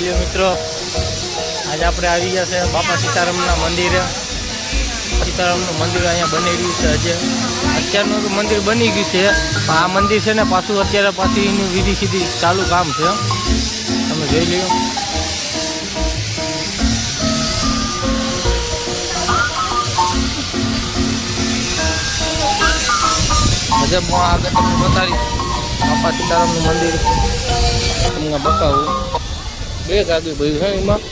જોઈ લો મિત્રો, આજે આપણે આવી ગયા છે બાપા સીતારામના મંદિરે. સીતારામનું મંદિર અહીંયા બની રહ્યું છે. હજી અત્યારનું તો મંદિર બની ગયું છે, આ મંદિર છે ને પાછું અત્યારે પાછી એની વિધિ સીધી ચાલુ કામ છે. તમે જોઈ લ્યો. હજે હું આગળ તમને બતાવીશ બાપા સીતારામનું મંદિર તમને બતાવું. બે ગાદી ભરી છે એમાં.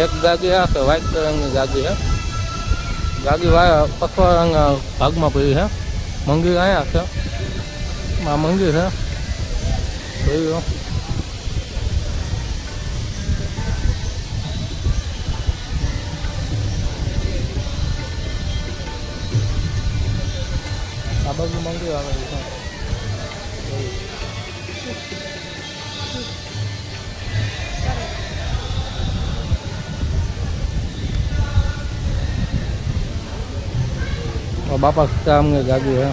એક ગાદી આ છે વ્હાઈટ રંગની ગાદી છે. ગાદી પથ્થર રંગના ભાગમાં પડી છે. મંદિર અહીંયા છે, આ મંદિર છે. જોઈ લો. આ બાજુ મંદિર આવેલું છે. બાપા સીતારામની ગાદી છે.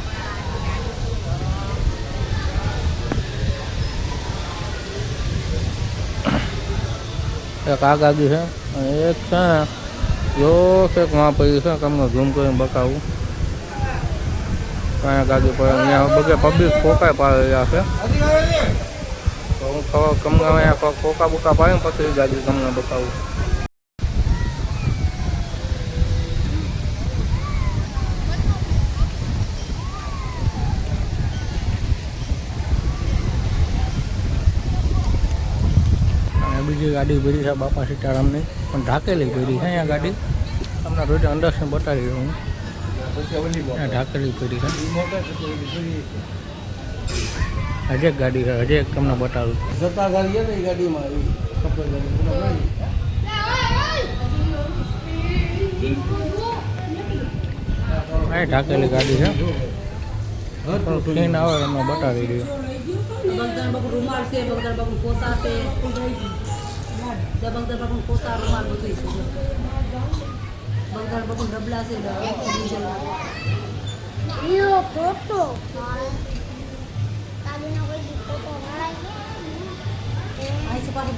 એક આ ગાદી છે અને એક છે ને જો એક માં પડી છે. તમને ઝૂમ કરીને બતાવું. અહીંયા ગાદી પર અહીંયા બધે પબ્લિક ફોકા પાડી રહ્યા છે. તો હું તમને અહીંયા ફોકા બોકા પાડીને પછી ગાદી તમને બતાવું. બીજી ગાડી ભરી છે બાપા સીતારામની, પણ ઢાકેલી ભરી છે. અહીંયા ગાડી તમને રોજ અંદરથી બતાવી હું. ઢાકેલી ભરી છે. હજે એક ગાડી છે, હજે એક તમને બતાવું. જતા ગાડી ને ગાડીમાં અહીં ઢાકેલી ગાડી છે. ક્લીન આવે તમને બતાવી દઉં. બગદાન બાપુ રૂમાલ છે, બગદાન બાપુ પોતા છે, બગદાન બાપુ પોતા રૂમાલ બધું છે. બગદાન બાપુ ડબલા છે, ફોટો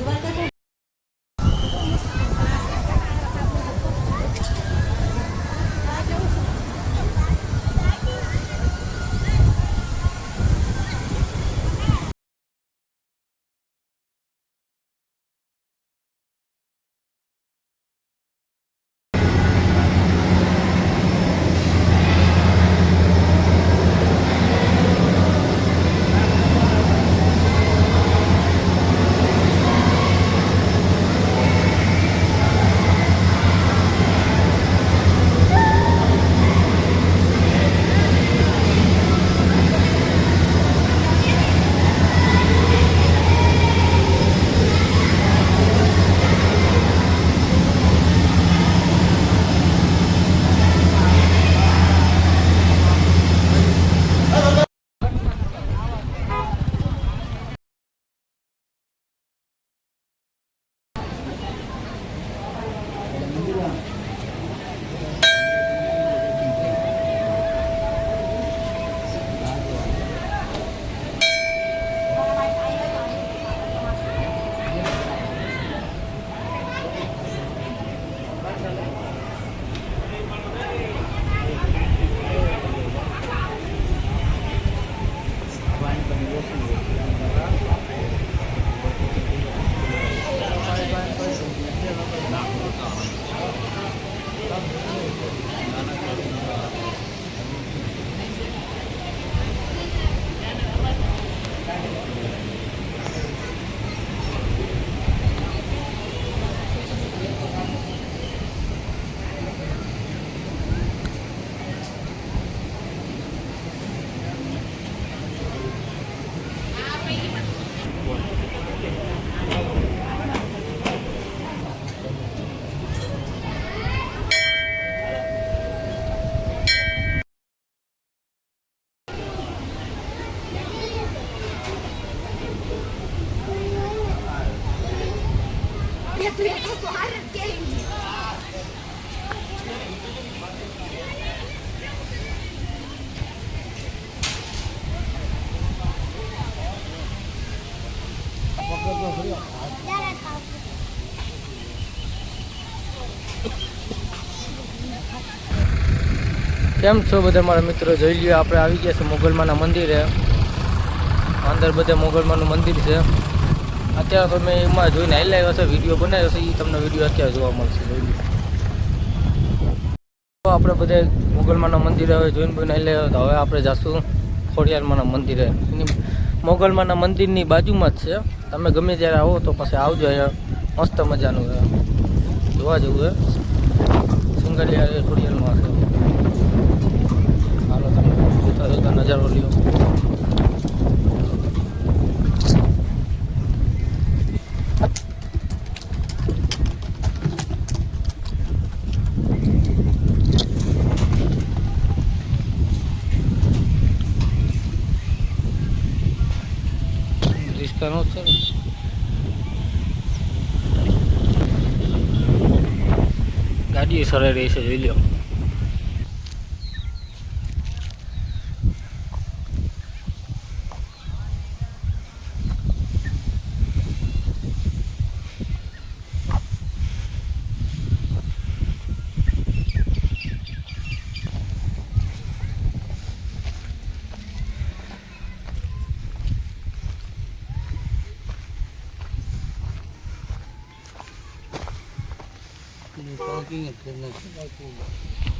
દ્વારકા છે. કેમ છો બધા મારા મિત્રો? જોઈ લ્યો, આપણે આવી ગયા છે મોગલમાના મંદિરે. અંદર બધે મોગલમાનું મંદિર છે. અત્યારે તો મેં એમાં જોઈને હાઈ લાવ્યો છે, વિડીયો બનાવ્યો છે, એ તમને વિડીયો અત્યારે જોવા મળશે. જોઈ લ્યો, તો આપણે બધે મોગલમાના મંદિરે હવે જોઈને બોઈને હાઈ લાવ્યો. તો હવે આપણે જઈશું ખોડિયારમાંના મંદિરે. મોગલમાના મંદિરની બાજુમાં જ છે. તમે ગમે ત્યારે આવો તો પછી આવજો. અહીંયા મસ્ત મજાનું છે, જોવા જેવું છે. સિંગલિયા ખોડિયારમાં છે. હાલો તમે જોતા જોતા નજારો લ્યો. રિસ્કાનો છે ને. ગાડી સરાઈ રહી છે, જોઈ લો. પાર્કિંગ જ કરી નાખ્યું.